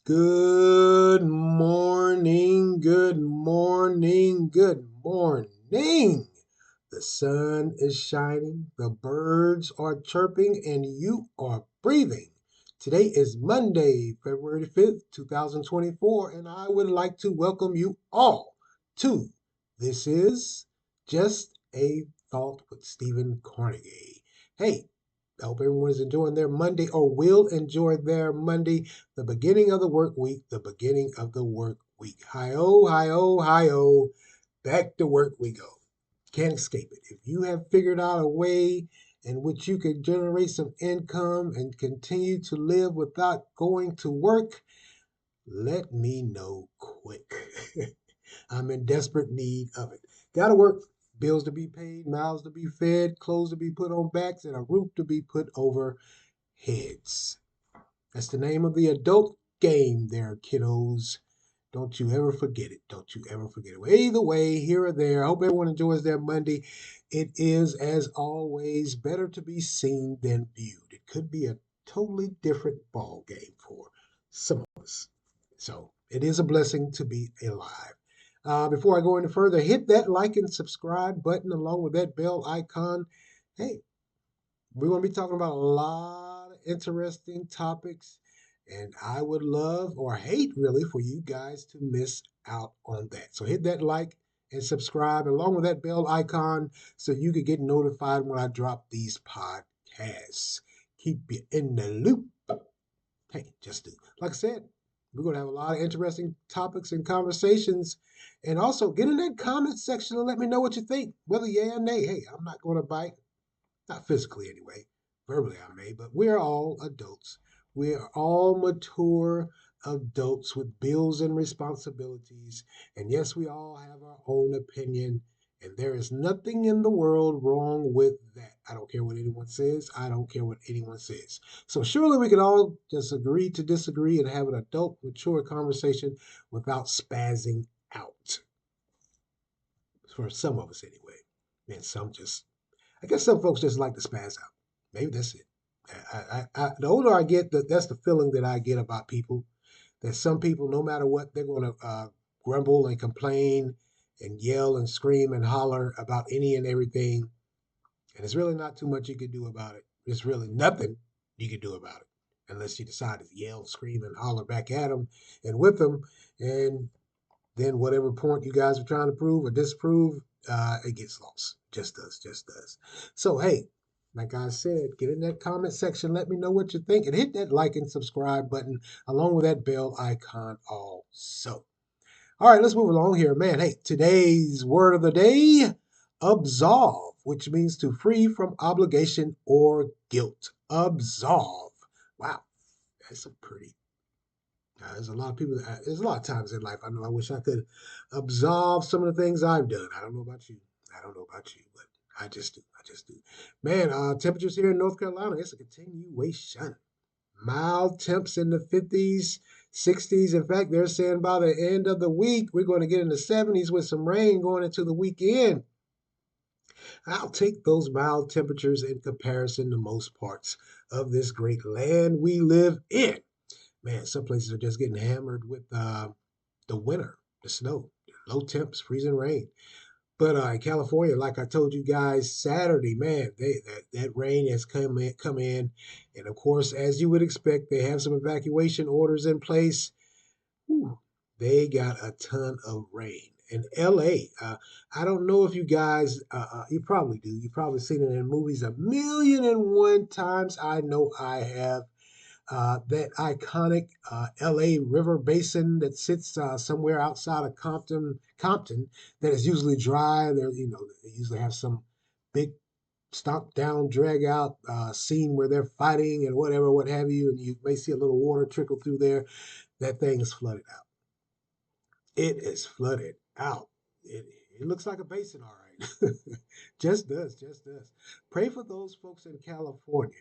Good morning, good morning, good morning. The sun is shining, the birds are chirping, and you are breathing. Today is Monday, February 5th, 2024, and I would like to welcome you all to This is Just a Thought with Stephen Carnegie. Hey, I hope everyone is enjoying their Monday or will enjoy their Monday, the beginning of the work week, the beginning of the work week. Hi-oh, hi-oh, hi-oh. Back to work we go. Can't escape it. If you have figured out a way in which you can generate some income and continue to live without going to work, let me know quick. I'm in desperate need of it. Gotta work. Bills to be paid, mouths to be fed, clothes to be put on backs, and a roof to be put over heads. That's the name of the adult game there, kiddos. Don't you ever forget it. Don't you ever forget it. Well, either way, here or there, I hope everyone enjoys their Monday. It is, as always, better to be seen than viewed. It could be a totally different ball game for some of us. So it is a blessing to be alive. Before I go any further, hit that like and subscribe button along with that bell icon. Hey, we're going to be talking about a lot of interesting topics, and I would love or hate really for you guys to miss out on that. So hit that like and subscribe along with that bell icon so you can get notified when I drop these podcasts. Keep you in the loop. Hey, just do. Like I said, we're going to have a lot of interesting topics and conversations. And also, get in that comment section and let me know what you think, whether yay or nay. Hey, I'm not going to bite. Not physically, anyway. Verbally, I may, but we're all adults. We are all mature adults with bills and responsibilities. And yes, we all have our own opinion. And there is nothing in the world wrong with that. I don't care what anyone says. I don't care what anyone says. So surely we can all just agree to disagree and have an adult, mature conversation without spazzing out. For some of us, anyway. And some just I guess some folks just like to spaz out. Maybe that's it. The older I get, that's the feeling that I get about people. That some people, no matter what, they're going to grumble and complain and yell and scream and holler about any and everything. And it's really not too much you can do about it. There's really nothing you can do about it unless you decide to yell, scream, and holler back at them and with them. And then whatever point you guys are trying to prove or disprove, it gets lost. Just does, just does. So, hey, like I said, get in that comment section. Let me know what you think and hit that like and subscribe button along with that bell icon also. All right, let's move along here. Man, hey, today's word of the day, absolve, which means to free from obligation or guilt. Absolve. Wow, that's a pretty there's a lot of people. There's a lot of times in life I know I wish I could absolve some of the things I've done. I don't know about you. I don't know about you, but I just do. I just do. Man, temperatures here in North Carolina, it's a continuation. Mild temps in the 50s, 60s. In fact, they're saying by the end of the week, we're going to get in the 70s with some rain going into the weekend. I'll take those mild temperatures in comparison to most parts of this great land we live in. Man, some places are just getting hammered with the winter, the snow, low temps, freezing rain. But in California, like I told you guys Saturday, man, that rain has come in, and of course, as you would expect, they have some evacuation orders in place. Whew, they got a ton of rain. In LA, I don't know if you guys, you probably do. You've probably seen it in movies a million and one times. I know I have that iconic LA River basin that sits somewhere outside of Compton, that is usually dry. There, they usually have some big stomp down, drag out scene where they're fighting and whatever, what have you, and you may see a little water trickle through there. That thing is flooded out. It is flooded out. It looks like a basin, all right. Just does, just does. Pray for those folks in California.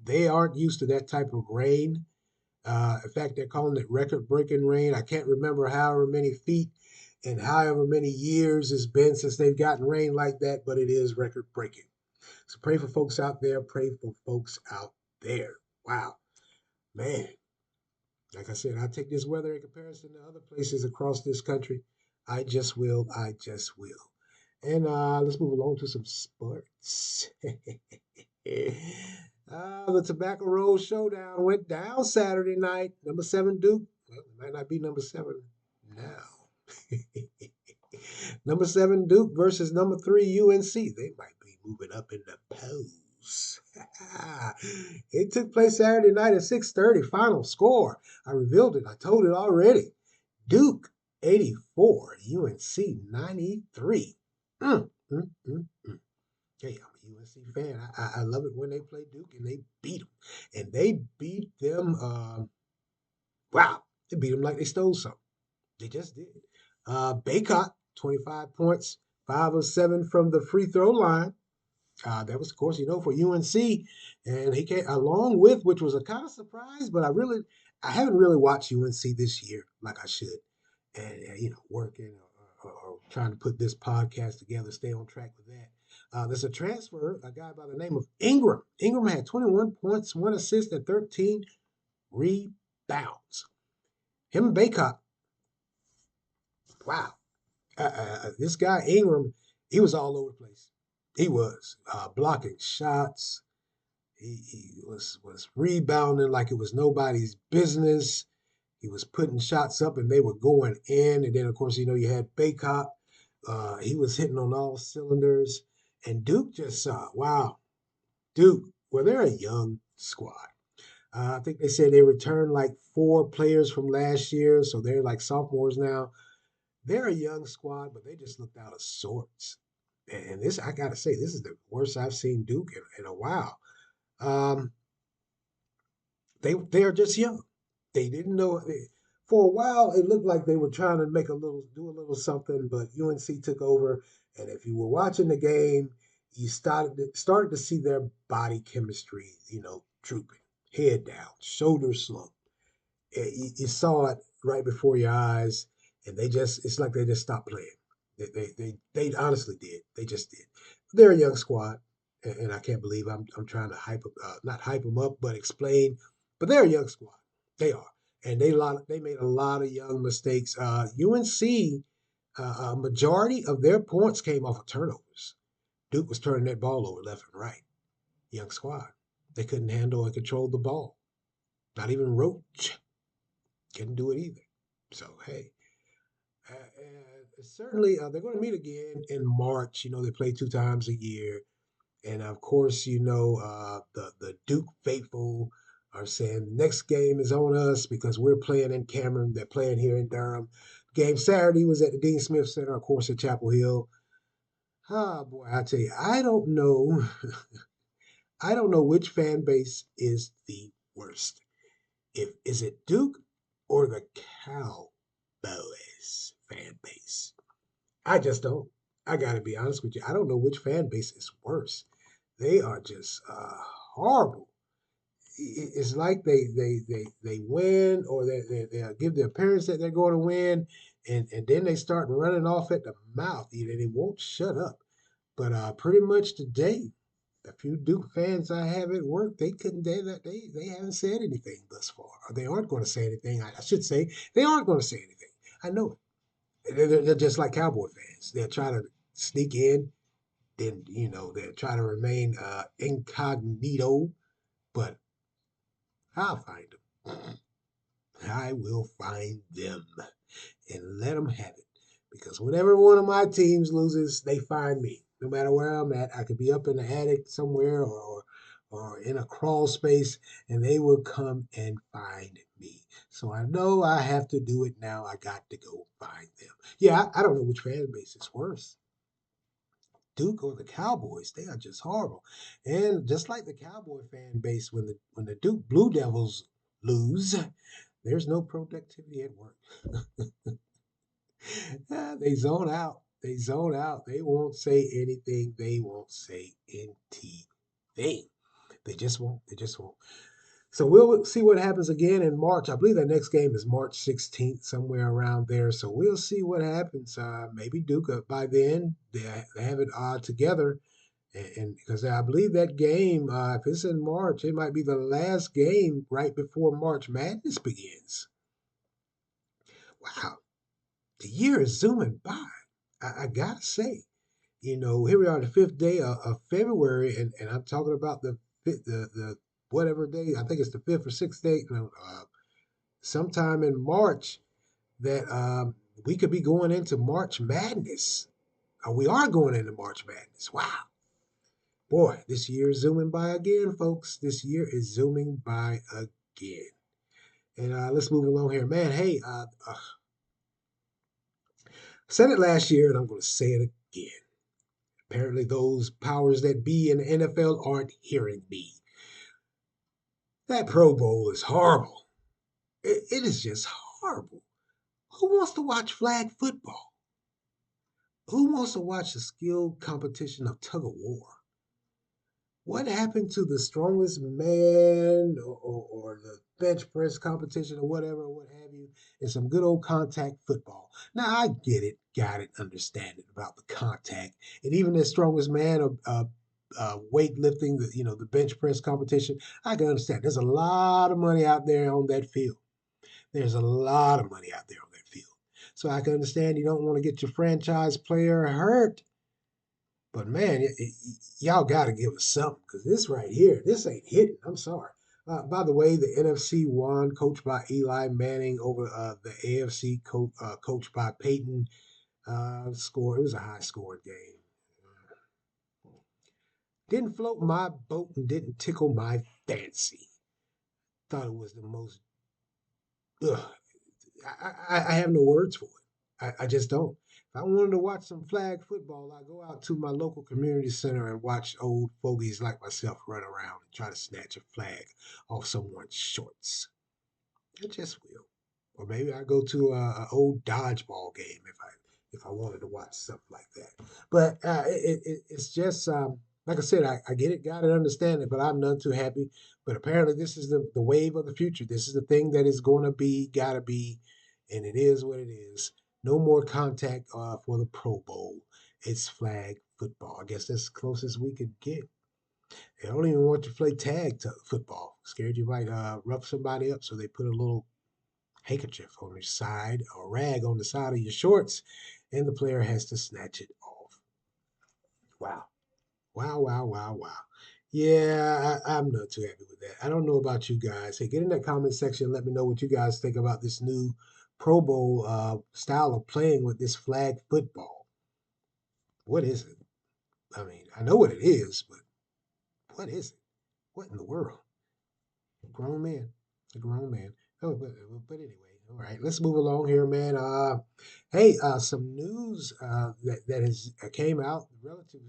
They aren't used to that type of rain. In fact, they're calling it record-breaking rain. I can't remember however many feet and however many years it's been since they've gotten rain like that, but it is record-breaking. So pray for folks out there. Pray for folks out there. Wow, man. Like I said, I take this weather in comparison to other places across this country. I just will. I just will. And let's move along to some sports. The Tobacco Road Showdown went down Saturday night. Number seven Duke. Well, it might not be number seven now. Number seven Duke versus number three UNC. They might be moving up in the polls. It took place Saturday night at 6:30. Final score. I revealed it. I told it already. Duke 84, UNC 93. Mm, mm, mm, mm. Hey, I'm a UNC fan. I love it when they play Duke and they beat them. And they beat them, wow, they beat them like they stole something. They just did. Baycott, 25 points, 5 of 7 from the free throw line. That was, of course, for UNC, and he came along with, which was a kind of surprise, but I haven't really watched UNC this year like I should, and working or trying to put this podcast together, stay on track with that. There's a transfer, a guy by the name of Ingram. Ingram had 21 points, 1 assist, and 13 rebounds. Him and Baycott, wow. This guy Ingram, he was all over the place. He was blocking shots. He was rebounding like it was nobody's business. He was putting shots up and they were going in. And then of course you had Baycott. He was hitting on all cylinders. And Duke just wow, Duke. Well, they're a young squad. I think they said they returned like 4 players from last year, so they're like sophomores now. They're a young squad, but they just looked out of sorts. And this, I gotta say, this is the worst I've seen Duke in a while. Um, they are just young. They didn't know for a while. It looked like they were trying to do a little something, but UNC took over. And if you were watching the game, you started to see their body chemistry, drooping, head down, shoulders slumped. You saw it right before your eyes, and it's like they just stopped playing. They honestly did. They just did. They're a young squad, and I can't believe I'm trying to not hype them up, but explain. But they're a young squad. They are, and they made a lot of young mistakes. UNC, a majority of their points came off of turnovers. Duke was turning that ball over left and right. Young squad. They couldn't handle and control the ball. Not even Roach couldn't do it either. So hey, certainly they're going to meet again in March. They play 2 times a year, and of course, the Duke faithful are saying the next game is on us because we're playing in Cameron. They're playing here in Durham. Game Saturday was at the Dean Smith Center, of course, at Chapel Hill. Ah, boy, I tell you, I don't know. I don't know which fan base is the worst. If is it Duke or the Cowboys fan base? I just don't. I got to be honest with you. I don't know which fan base is worse. They are just horrible. It's like they win or they give the appearance that they're going to win, and then they start running off at the mouth. They won't shut up. But pretty much today, the few Duke fans I have at work, they couldn't. They haven't said anything thus far. Or they aren't going to say anything. I should say they aren't going to say anything. I know it. They're just like Cowboy fans. They're trying to sneak in. Then they're trying to remain incognito. But I'll find them. I will find them and let them have it. Because whenever one of my teams loses, they find me. No matter where I'm at, I could be up in the attic somewhere or in a crawl space, and they will come and find me. So I know I have to do it now. I got to go find them. Yeah, I don't know which fan base is worse. Duke or the Cowboys, they are just horrible. And just like the Cowboy fan base, when the Duke Blue Devils lose, there's no productivity at work. They zone out. They zone out. They won't say anything. They won't say anything. They just won't. They just won't. So we'll see what happens again in March. I believe the next game is March 16th, somewhere around there. So we'll see what happens. Maybe Duke by then they have it together, And because I believe that game, if it's in March, it might be the last game right before March Madness begins. Wow, the year is zooming by. I gotta say, here we are, the fifth day of February, and I'm talking about the whatever day. I think it's the fifth or sixth day. No, sometime in March that we could be going into March Madness. We are going into March Madness. Wow. Boy, this year is zooming by again, folks. This year is zooming by again. And let's move along here. Man, hey, said it last year, and I'm going to say it again. Apparently, those powers that be in the NFL aren't hearing me. That Pro Bowl is horrible. It is just horrible. Who wants to watch flag football? Who wants to watch a skilled competition of tug of war? What happened to the strongest man or the bench press competition or whatever, what have you, and some good old contact football? Now, I get it, got it, understand it about the contact. And even the strongest man of weightlifting, the bench press competition, I can understand. There's a lot of money out there on that field. There's a lot of money out there on that field. So I can understand you don't want to get your franchise player hurt. But man, y'all got to give us something because this right here, this ain't hitting. I'm sorry. By the way, the NFC won, coached by Eli Manning, over the AFC, coached by Peyton. Score. It was a high scoring game. Didn't float my boat and didn't tickle my fancy. Thought it was the most. Ugh, I have no words for it. I just don't. If I wanted to watch some flag football, I go out to my local community center and watch old fogies like myself run around and try to snatch a flag off someone's shorts. I just will. Or maybe I go to an old dodgeball game if I wanted to watch something like that. But it's just like I said, I get it, got it, understand it, but I'm none too happy. But apparently, this is the wave of the future. This is the thing that is going to be, gotta be, and it is what it is. No more contact for the Pro Bowl. It's flag football. I guess that's the closest we could get. They don't even want you to play tag football. Scared you might rough somebody up, so they put a little handkerchief on your side, a rag on the side of your shorts, and the player has to snatch it off. Wow. Wow, wow, wow, wow. Yeah, I'm not too happy with that. I don't know about you guys. Hey, get in that comment section and let me know what you guys think about this new Pro Bowl style of playing with this flag football. What is it? I mean, I know what it is, but what is it? What in the world? Grown man. A grown man. Oh, but anyway, all right, let's move along here, man. Hey, some news that has came out relative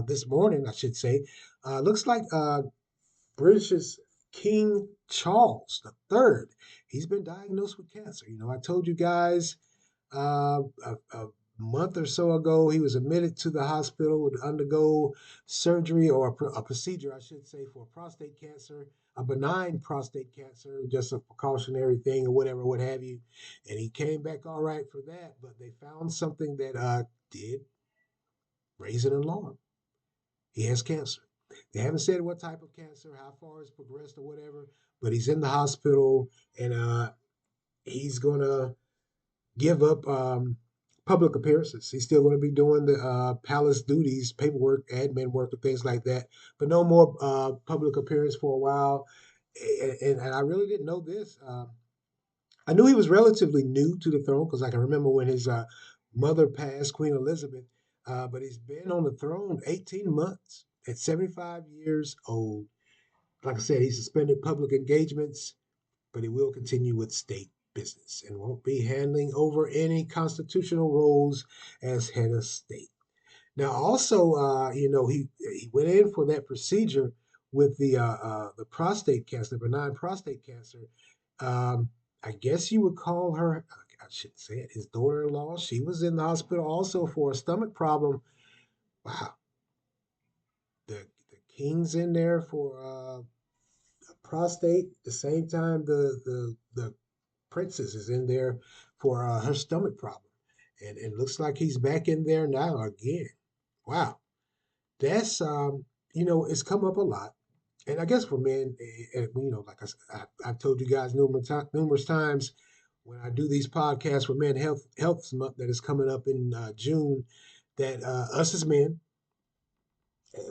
this morning, I should say. Looks like British King Charles III. He's been diagnosed with cancer. I told you guys a month or so ago, he was admitted to the hospital to undergo surgery or a procedure, I should say, for prostate cancer, a benign prostate cancer, just a precautionary thing or whatever, what have you. And he came back all right for that, but they found something that did raise an alarm. He has cancer. They haven't said what type of cancer, how far it's progressed or whatever, but he's in the hospital and he's going to give up public appearances. He's still going to be doing the palace duties, paperwork, admin work, and things like that, but no more public appearance for a while. And I really didn't know this. I knew he was relatively new to the throne because I can remember when his mother passed, Queen Elizabeth, but he's been on the throne 18 months at 75 years old. Like I said, he suspended public engagements, but he will continue with state business and won't be handing over any constitutional roles as head of state. Now, also, he went in for that procedure with the prostate cancer, the benign prostate cancer. I guess you would call her. I shouldn't say it. His daughter-in-law. She was in the hospital also for a stomach problem. Wow, the king's in there for prostate. At the same time, the princess is in there for her stomach problem, and it looks like he's back in there now again. Wow. That's it's come up a lot, and I guess for men, like I've told you guys numerous times when I do these podcasts for men health month that is coming up in June, that us as men,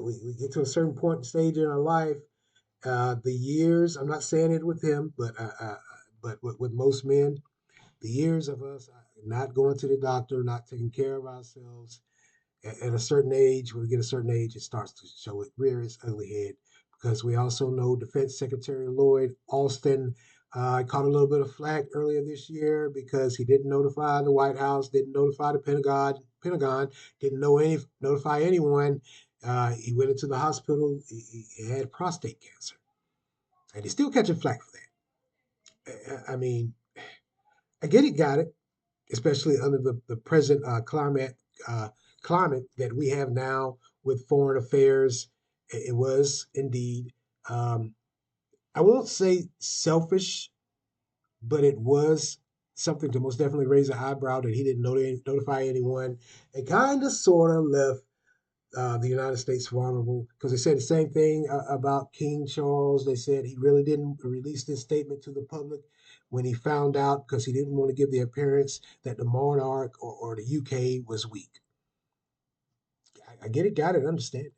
we get to a certain point and stage in our life, the years. I'm not saying it with him, but with most men, the years of us not going to the doctor, not taking care of ourselves, at a certain age, when we get a certain age, it starts to show it rear its ugly head. Because we also know Defense Secretary Lloyd Austin caught a little bit of flack earlier this year because he didn't notify the White House, didn't notify the Pentagon, didn't notify anyone. He went into the hospital. He had prostate cancer, and he's still catching flack for that. I mean, I get it, got it, especially under the present climate that we have now with foreign affairs. It was indeed, um, I won't say selfish, but it was something to most definitely raise an eyebrow that he didn't notify anyone and kind of sort of left the United States vulnerable because they said the same thing about King Charles. They said he really didn't release this statement to the public when he found out because he didn't want to give the appearance that the monarch or the UK was weak. I get it, got it, understand it.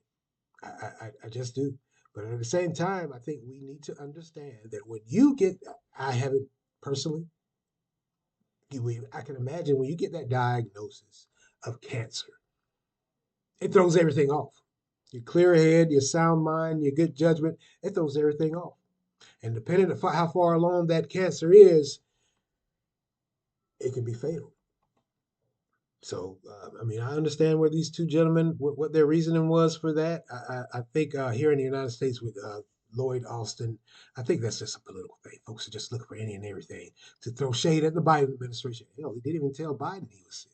I just do. But at the same time, I think we need to understand that when you get, I haven't personally, I can imagine when you get that diagnosis of cancer, it throws everything off. Your clear head, your sound mind, your good judgment, it throws everything off. And depending on how far along that cancer is, it can be fatal. So, I mean, I understand where these two gentlemen, what their reasoning was for that. I think here in the United States with Lloyd Austin, I think that's just a political thing. Folks are just looking for any and everything to throw shade at the Biden administration. Hell, he didn't even tell Biden he was sick.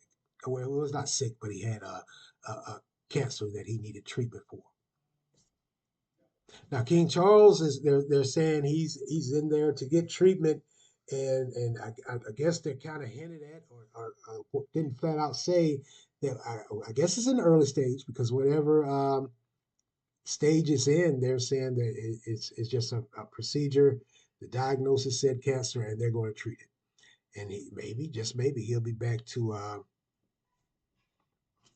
Well, he was not sick, but he had a cancer that he needed treatment for. Now, King Charles is they're saying he's in there to get treatment, and I guess they're kind of hinted at or didn't flat out say that. I guess it's in the early stage because whatever stage it's in, they're saying that it's just a procedure. The diagnosis said cancer, and they're going to treat it. And he maybe just maybe he'll be back to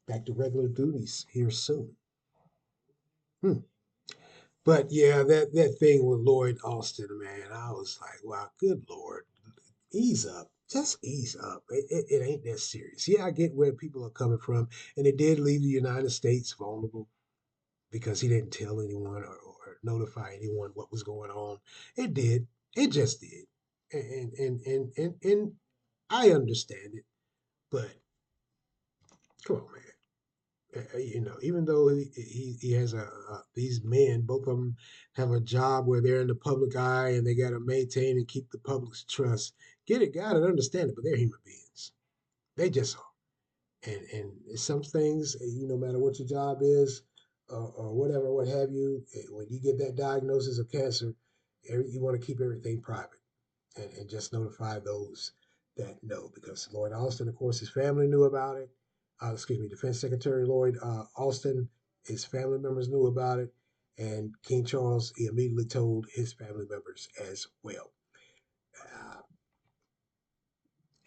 regular duties here soon. Hmm. But yeah, that thing with Lloyd Austin, man, I was like, wow, good Lord, ease up. Just ease up. It ain't that serious. Yeah, I get where people are coming from. And it did leave the United States vulnerable because he didn't tell anyone or notify anyone what was going on. It did. It just did. And I understand it. But come on, man. Even though he has these men, both of them have a job where they're in the public eye and they got to maintain and keep the public's trust. Get it, got it, understand it, but they're human beings. They just are. And some things, no matter what your job is or whatever, what have you, when you get that diagnosis of cancer, you want to keep everything private and just notify those that know. Because Lloyd Austin, of course, his family knew about it. Excuse me, Defense Secretary Lloyd Austin, his family members knew about it. And King Charles, he immediately told his family members as well. Uh,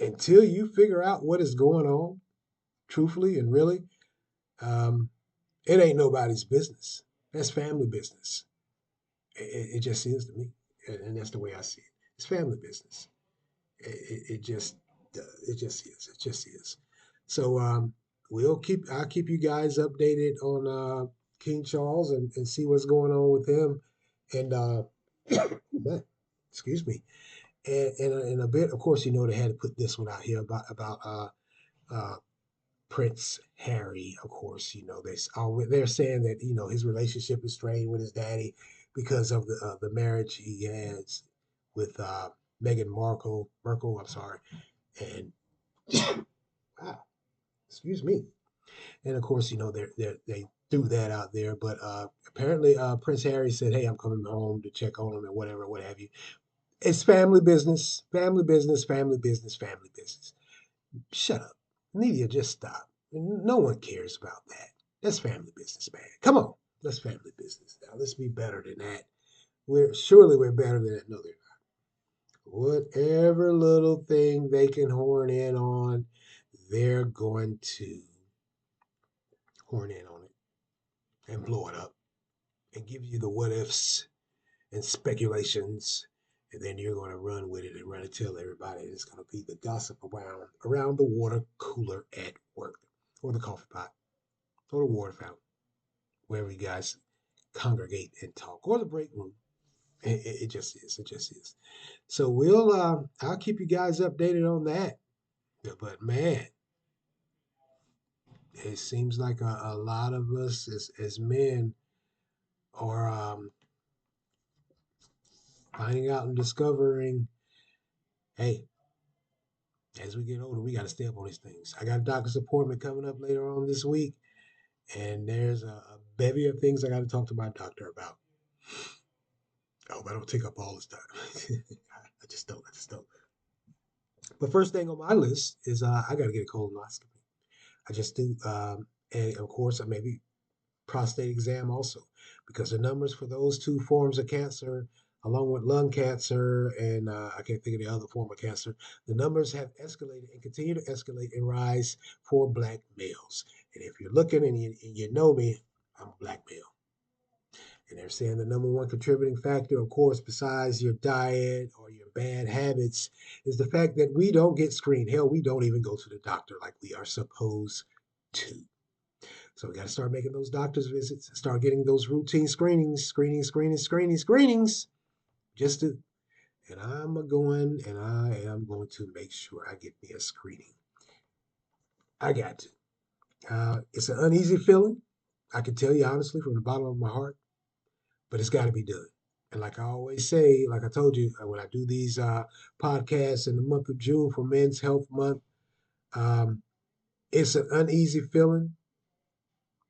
until you figure out what is going on, truthfully and really, um, it ain't nobody's business. That's family business. It just is to me. And that's the way I see it. It's family business. It just it just is. It just is. So I'll keep you guys updated on King Charles and see what's going on with him. And excuse me. And in a bit, of course, they had to put this one out here about uh, Prince Harry. Of course, they're saying that his relationship is strained with his daddy because of the marriage he has with Meghan Markle. Merkel, I'm sorry, and wow, excuse me. And of course, they threw that out there. But apparently, Prince Harry said, "Hey, I'm coming home to check on him and whatever, what have you." It's family business, family business, family business, family business. Shut up, Media. Just stop. No one cares about that. That's family business, man. Come on. That's family business. Now let's be better than that. We're better than that. No, they're not. Whatever little thing they can horn in on, they're going to horn in on it and blow it up and give you the what ifs and speculations, and then you're going to run with it and run and tell everybody. It's going to be the gossip around the water cooler at work, or the coffee pot, or the water fountain, wherever you guys congregate and talk, or the break room. It just is. It just is. So I'll keep you guys updated on that. But man, it seems like a lot of us as men are finding out and discovering, hey, as we get older, we got to stay up on these things. I got a doctor's appointment coming up later on this week, and there's a bevy of things I got to talk to my doctor about. I hope I don't take up all this time. I just don't. I just don't. But first thing on my list is I got to get a colonoscopy. I just do, and of course, maybe prostate exam also, because the numbers for those two forms of cancer, along with lung cancer and I can't think of the other form of cancer, the numbers have escalated and continue to escalate and rise for black males. And if you're looking and you know me, I'm a black male. And they're saying the number one contributing factor, of course, besides your diet or your bad habits, is the fact that we don't get screened. Hell, we don't even go to the doctor like we are supposed to. So we got to start making those doctor's visits, start getting those routine screenings. Just to, and I'm going and I am going to make sure I get me a screening. I got to. It's an uneasy feeling. I can tell you honestly from the bottom of my heart, but it's got to be done. And like I always say, like I told you, when I do these podcasts in the month of June for Men's Health Month, um, it's an uneasy feeling,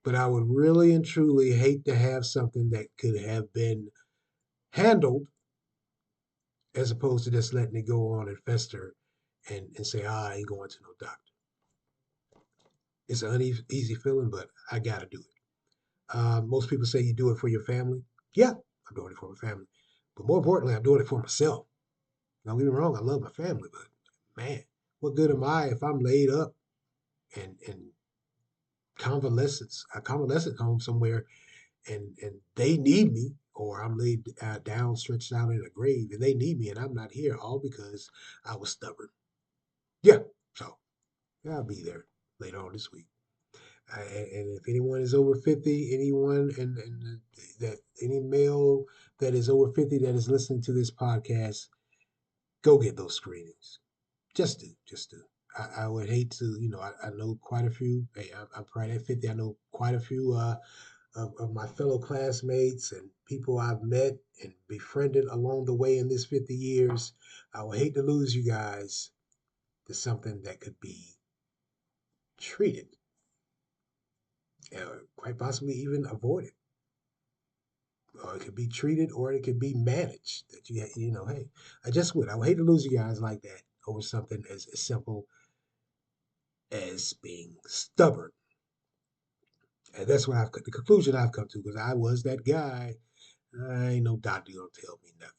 but I would really and truly hate to have something that could have been handled as opposed to just letting it go on and fester and say, I ain't going to no doctor. It's an uneasy feeling, but I got to do it. Most people say you do it for your family. Yeah, I'm doing it for my family. But more importantly, I'm doing it for myself. Don't get me wrong, I love my family, but man, what good am I if I'm laid up and convalescence, a convalescent home somewhere and they need me, or I'm laid down, stretched out in a grave, and they need me, and I'm not here, all because I was stubborn. Yeah, so yeah, I'll be there later on this week. And if anyone is over 50, anyone and that any male that is over 50 that is listening to this podcast, go get those screenings. Just do. I would hate to, I know quite a few. Hey, I'm probably at 50. I know quite a few of my fellow classmates and people I've met and befriended along the way in this 50 years. I would hate to lose you guys to something that could be treated, quite possibly even avoided. Or it could be treated or it could be managed. That hey, I would hate to lose you guys like that over something as simple as being stubborn. And that's the conclusion I've come to because I was that guy. I ain't no doctor gonna tell me nothing.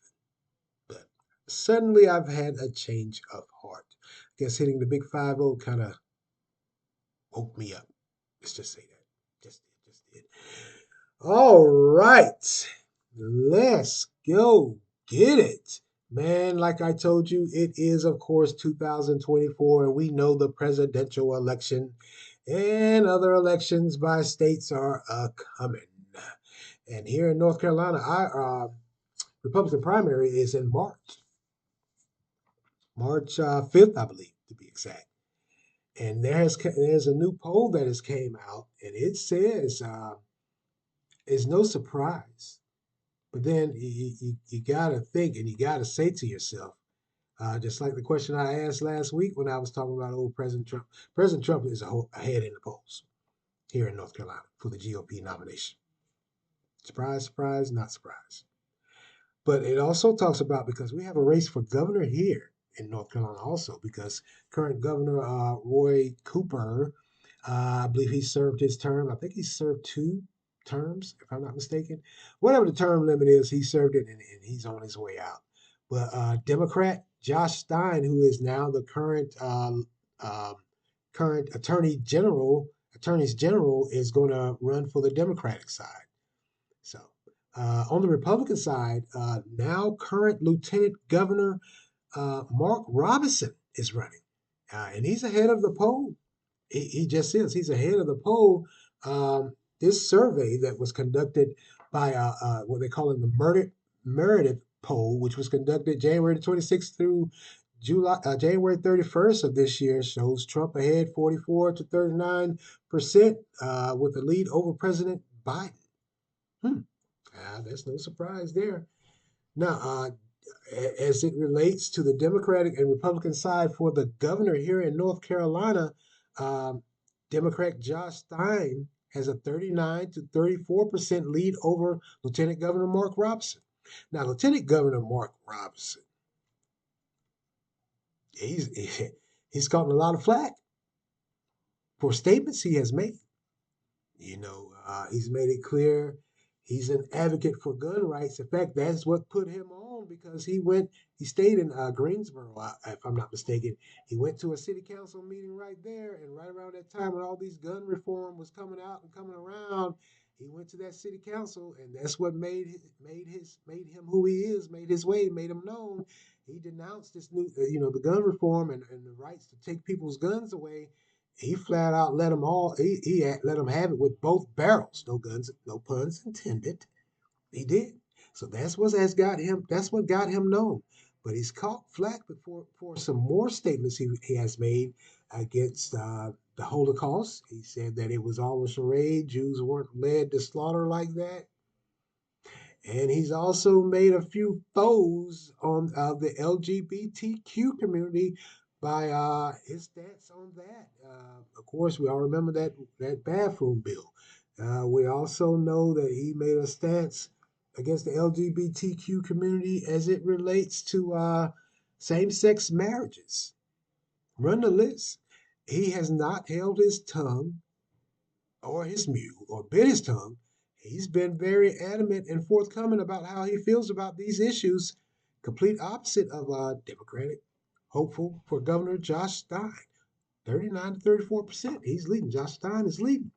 But suddenly I've had a change of heart. I guess hitting the big 5-0 kind of woke me up. Let's just say that. Just did. All right. Let's go get it. Man, like I told you, it is, of course, 2024, and we know the presidential election and other elections by states are coming. And here in North Carolina, our Republican primary is in March 5th, I believe, to be exact. And there's a new poll that has came out, and it says it's no surprise. But then you got to think and you got to say to yourself, just like the question I asked last week when I was talking about old President Trump. President Trump is ahead in the polls here in North Carolina for the GOP nomination. Surprise, surprise, not surprise. But it also talks about because we have a race for governor here in North Carolina also because current Governor Roy Cooper I believe he served his term. I think he served 2 terms, if I'm not mistaken. Whatever the term limit is, he served it, and he's on his way out. But Democrat Josh Stein, who is now the um, current attorneys general, is going to run for the Democratic side. So on the Republican side, now current Lieutenant Governor Mark Robinson is running, and he's ahead of the poll. He just is. He's ahead of the poll. This survey that was conducted by what they call it the Meredith poll, which was conducted January 26th through January 31st of this year, shows Trump ahead 44 to 39% with the lead over President Biden. Hmm. There's no surprise there. Now, as it relates to the Democratic and Republican side for the governor here in North Carolina, um, Democrat Josh Stein has a 39 to 34% lead over Lieutenant Governor Mark Robinson. Now, Lieutenant Governor Mark Robinson, he's he's gotten a lot of flack for statements he has made. He's made it clear he's an advocate for gun rights. In fact, that's what put him on because he stayed in Greensboro, if I'm not mistaken. He went to a city council meeting right there, and right around that time when all these gun reform was coming out and coming around, he went to that city council, and that's what made him who he is, made his way, made him known. He denounced this new, the gun reform and the rights to take people's guns away. He flat out let them all. He let them have it with both barrels. No guns, no puns intended. He did. So that's what has got him. That's what got him known. But he's caught flack for some more statements he has made against the Holocaust. He said that it was all a charade. Jews weren't led to slaughter like that. And he's also made a few foes on the LGBTQ community by his stance on that. Of course, we all remember that bathroom bill. We also know that he made a stance against the LGBTQ community as it relates to same-sex marriages. Run the list. He has not held his tongue or his mule or bit his tongue. He's been very adamant and forthcoming about how he feels about these issues, complete opposite of Democratic hopeful for Governor Josh Stein. 39 to 34%. He's leading. Josh Stein is leading.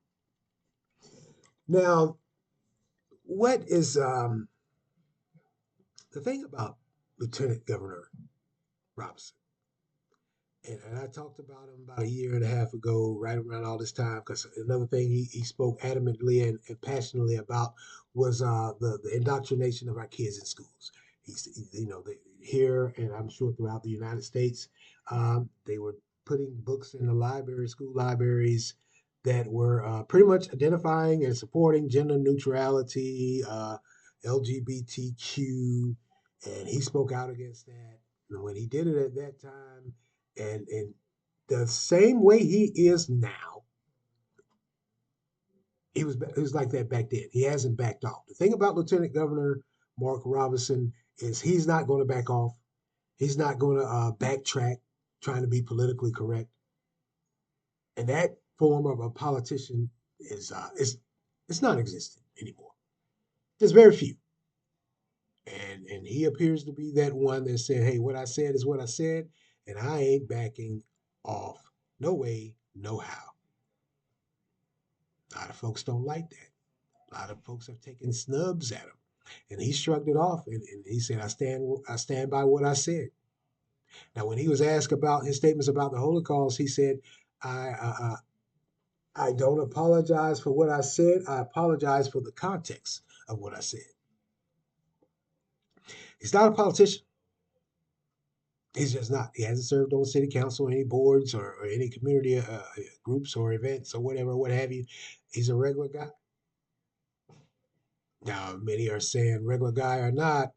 Now, what is the thing about Lieutenant Governor Robinson? And I talked about him about a year and a half ago, right around all this time, because another thing he spoke adamantly and passionately about was the indoctrination of our kids in schools. Here and I'm sure throughout the United States, they were putting books in the library, school libraries that were pretty much identifying and supporting gender neutrality, LGBTQ, and he spoke out against that. And when he did it at that time, and the same way he is now, he was like that back then. He hasn't backed off. The thing about Lieutenant Governor Mark Robinson is he's not going to back off. He's not going to backtrack, trying to be politically correct. And that form of a politician is it's non-existent anymore. There's very few, and he appears to be that one that said, "Hey, what I said is what I said, and I ain't backing off. No way, no how." A lot of folks don't like that. A lot of folks have taken snubs at him, and he shrugged it off and he said, I stand by what I said." Now, when he was asked about his statements about the Holocaust, he said, I don't apologize for what I said. I apologize for the context of what I said. He's not a politician. He's just not. He hasn't served on city council, any boards, or any community groups or events or whatever, what have you. He's a regular guy. Now, many are saying, regular guy or not,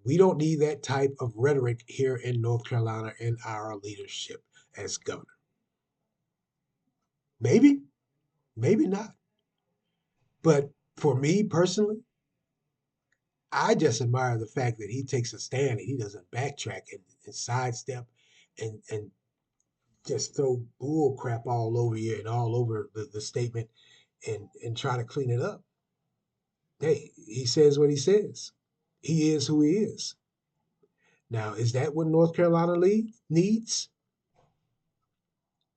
we don't need that type of rhetoric here in North Carolina in our leadership as governor. Maybe, maybe not. But for me personally, I just admire the fact that he takes a stand and he doesn't backtrack and sidestep and just throw bull crap all over you and all over the statement and try to clean it up. Hey, he says what he says. He is who he is. Now, is that what North Carolina needs?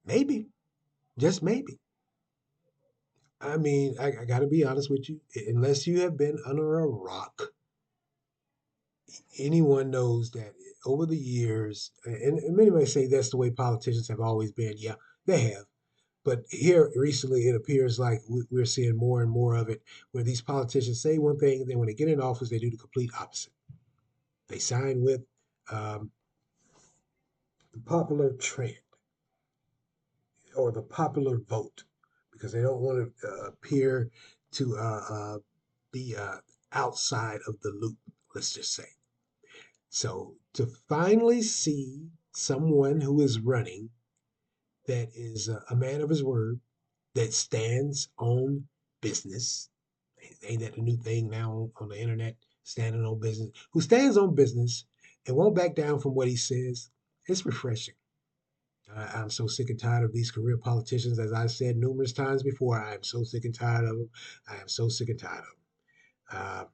Maybe, just maybe. I mean, I got to be honest with you. Unless you have been under a rock, anyone knows that over the years, and many may say that's the way politicians have always been. Yeah, they have. But here recently, it appears like we're seeing more and more of it, where these politicians say one thing, and then when they get in office, they do the complete opposite. They sign with um, the popular trend or the popular vote because they don't want to appear to be outside of the loop, let's just say. So to finally see someone who is running that is a man of his word, that stands on business, ain't that the new thing now on the internet? Standing on business, who stands on business and won't back down from what he says, it's refreshing. I'm so sick and tired of these career politicians. As I've said numerous times before, I am so sick and tired of them. I am so sick and tired of them.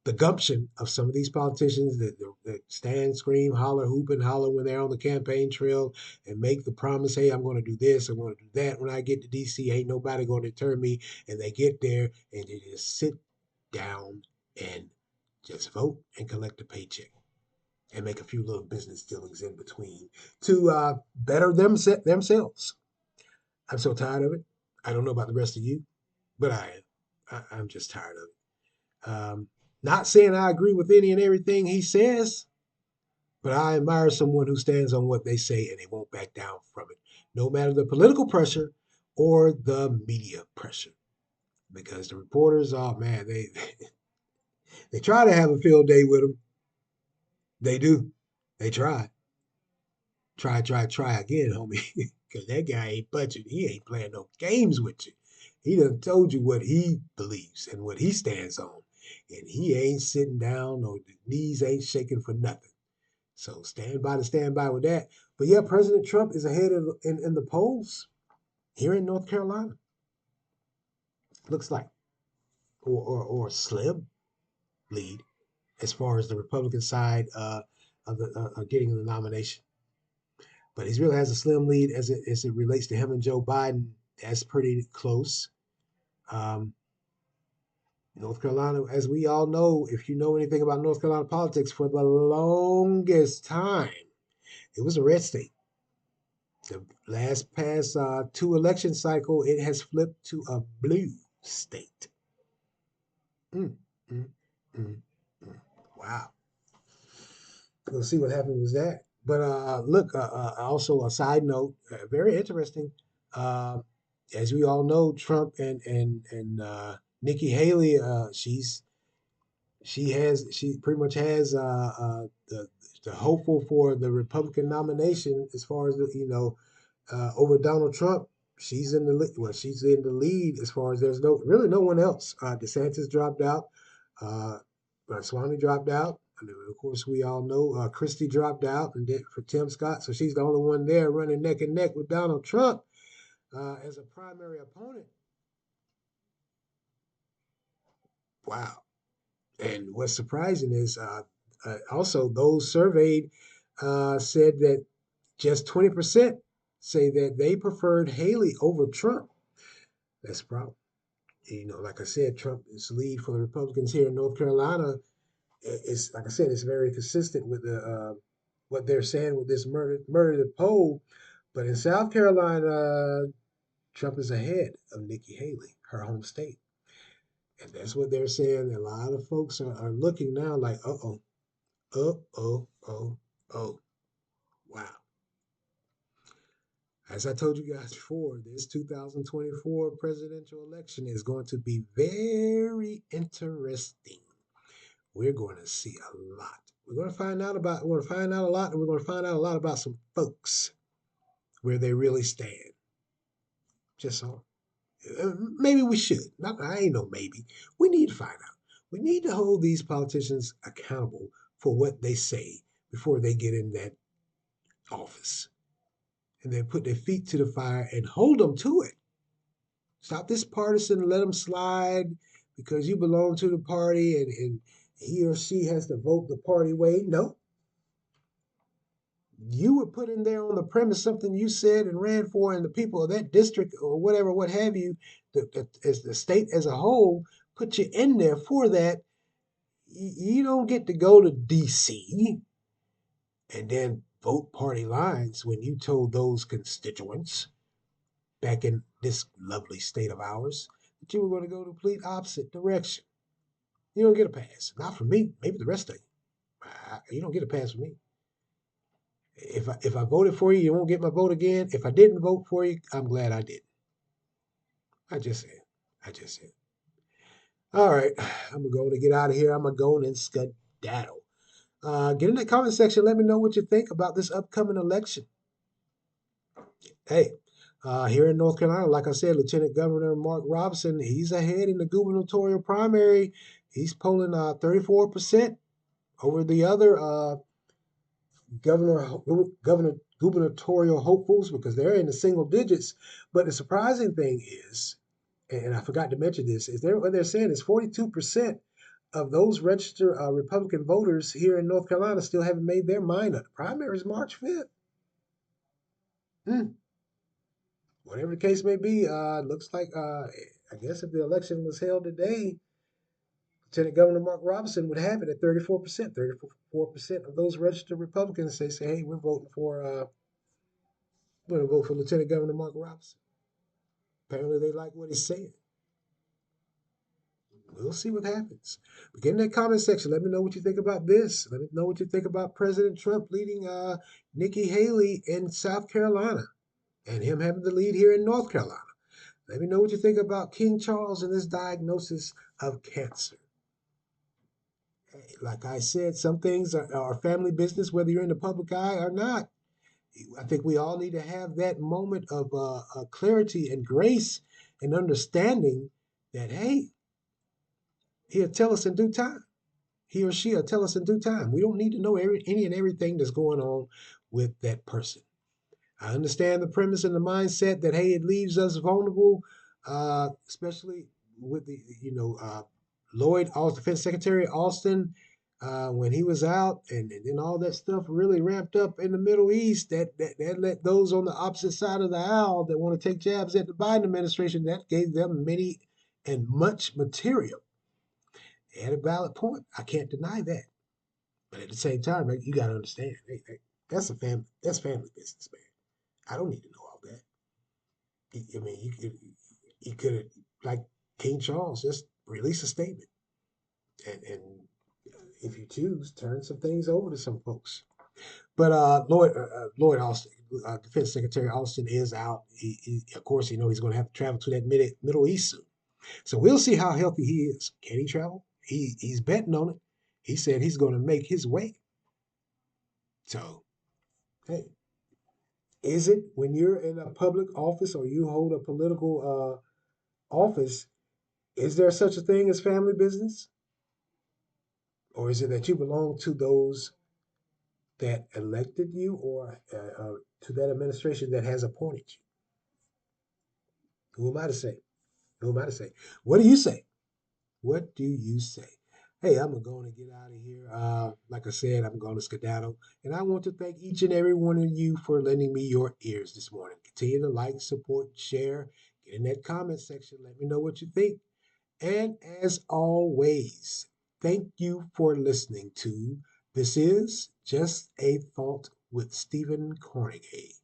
The gumption of some of these politicians that stand, scream, holler, hoop, and holler when they're on the campaign trail and make the promise, hey, I'm going to do this, I'm going to do that. When I get to D.C., ain't nobody going to deter me. And they get there and they just sit down and just vote and collect a paycheck and make a few little business dealings in between to better themselves. I'm so tired of it. I don't know about the rest of you, but I am. I'm just tired of it. Not saying I agree with any and everything he says, but I admire someone who stands on what they say and they won't back down from it, no matter the political pressure or the media pressure. Because the reporters, oh man, they try to have a field day with them. They do. They try. Try again, homie. Because that guy ain't budging. He ain't playing no games with you. He done told you what he believes and what he stands on. And he ain't sitting down or the knees ain't shaking for nothing. So stand by with that. But yeah, President Trump is ahead in the polls here in North Carolina. Looks like. Or slim lead as far as the Republican side of the getting the nomination. But he really has a slim lead as it relates to him and Joe Biden. That's pretty close. Um, North Carolina, as we all know, if you know anything about North Carolina politics, for the longest time, it was a red state. The last past two election cycle, it has flipped to a blue state. Mm, mm, mm, mm. Wow. We'll see what happens with that. But look, also a side note, very interesting. Uh, as we all know, Trump and Nikki Haley, she pretty much has the hopeful for the Republican nomination as far as over Donald Trump. She's in the she's in the lead as far as there's no one else. DeSantis dropped out. Uh, Swami dropped out. And of course, we all know Christie dropped out and did for Tim Scott. So she's the only one there running neck and neck with Donald Trump as a primary opponent. Wow. And what's surprising is also those surveyed said that just 20% say that they preferred Haley over Trump. That's a problem. Like I said, Trump is lead for the Republicans here in North Carolina. It's like I said, it's very consistent with the what they're saying with this murder poll. But in South Carolina, Trump is ahead of Nikki Haley, her home state. And that's what they're saying. A lot of folks are looking now like, oh. Wow. As I told you guys before, this 2024 presidential election is going to be very interesting. We're going to see a lot. We're going to find out a lot, and we're going to find out a lot about some folks where they really stand. Just so. Maybe we should. I ain't no maybe. We need to find out. We need to hold these politicians accountable for what they say before they get in that office. and then put their feet to the fire and hold them to it. Stop this partisan, let them slide because you belong to the party and he or she has to vote the party way. No, you were put in there on the premise something you said and ran for, and the people of that district or whatever, what have you, as the state as a whole, put you in there for that. You don't get to go to D.C. and then vote party lines when you told those constituents back in this lovely state of ours that you were going to go the complete opposite direction. You don't get a pass. Not from me. Maybe the rest of you. You don't get a pass from me. If I voted for you, you won't get my vote again. If I didn't vote for you, I'm glad I did. I just said. I just said. All right. I'm going to get out of here. I'm going to go and skedaddle. Get in the comment section. Let me know what you think about this upcoming election. Hey, here in North Carolina, like I said, Lieutenant Governor Mark Robinson, he's ahead in the gubernatorial primary. He's polling 34% over the other governor, gubernatorial hopefuls because they're in the single digits. But the surprising thing is, and I forgot to mention this, is what they're saying is 42% of those registered Republican voters here in North Carolina still haven't made their mind up. The primary is March 5th. Hmm. Whatever the case may be, looks like, I guess if the election was held today, Lieutenant Governor Mark Robinson would have it at 34%. 34% of those registered Republicans, they say, hey, we're going to vote for Lieutenant Governor Mark Robinson. Apparently, they like what he's saying. We'll see what happens. But get in that comment section. Let me know what you think about this. Let me know what you think about President Trump leading Nikki Haley in South Carolina and him having the lead here in North Carolina. Let me know what you think about King Charles and this diagnosis of cancer. Like I said, some things are family business, whether you're in the public eye or not. I think we all need to have that moment of clarity and grace and understanding that, hey, he'll tell us in due time. He or she will tell us in due time. We don't need to know any and everything that's going on with that person. I understand the premise and the mindset that, hey, it leaves us vulnerable, especially with Lloyd, Defense Secretary Austin, when he was out, and then all that stuff really ramped up in the Middle East. That let those on the opposite side of the aisle that want to take jabs at the Biden administration, that gave them many and much material. They had a valid point. I can't deny that. But at the same time, you got to understand, hey, that's family business, man. I don't need to know all that. I mean, you could have, like King Charles, just release a statement, and if you choose, turn some things over to some folks. But Lloyd Austin, Defense Secretary Austin, is out. Of course, he's going to have to travel to that Middle East soon. So we'll see how healthy he is. Can he travel? He's betting on it. He said he's going to make his way. So, hey, is it when you're in a public office or you hold a political office, is there such a thing as family business? Or is it that you belong to those that elected you or to that administration that has appointed you? Who am I to say? Who am I to say? What do you say? What do you say? Hey, I'm going to get out of here. Like I said, I'm going to skedaddle. And I want to thank each and every one of you for lending me your ears this morning. Continue to like, support, share. Get in that comment section. Let me know what you think. And as always, thank you for listening to This Is Just a Thought with Stephen Carnegie.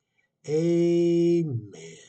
Amen.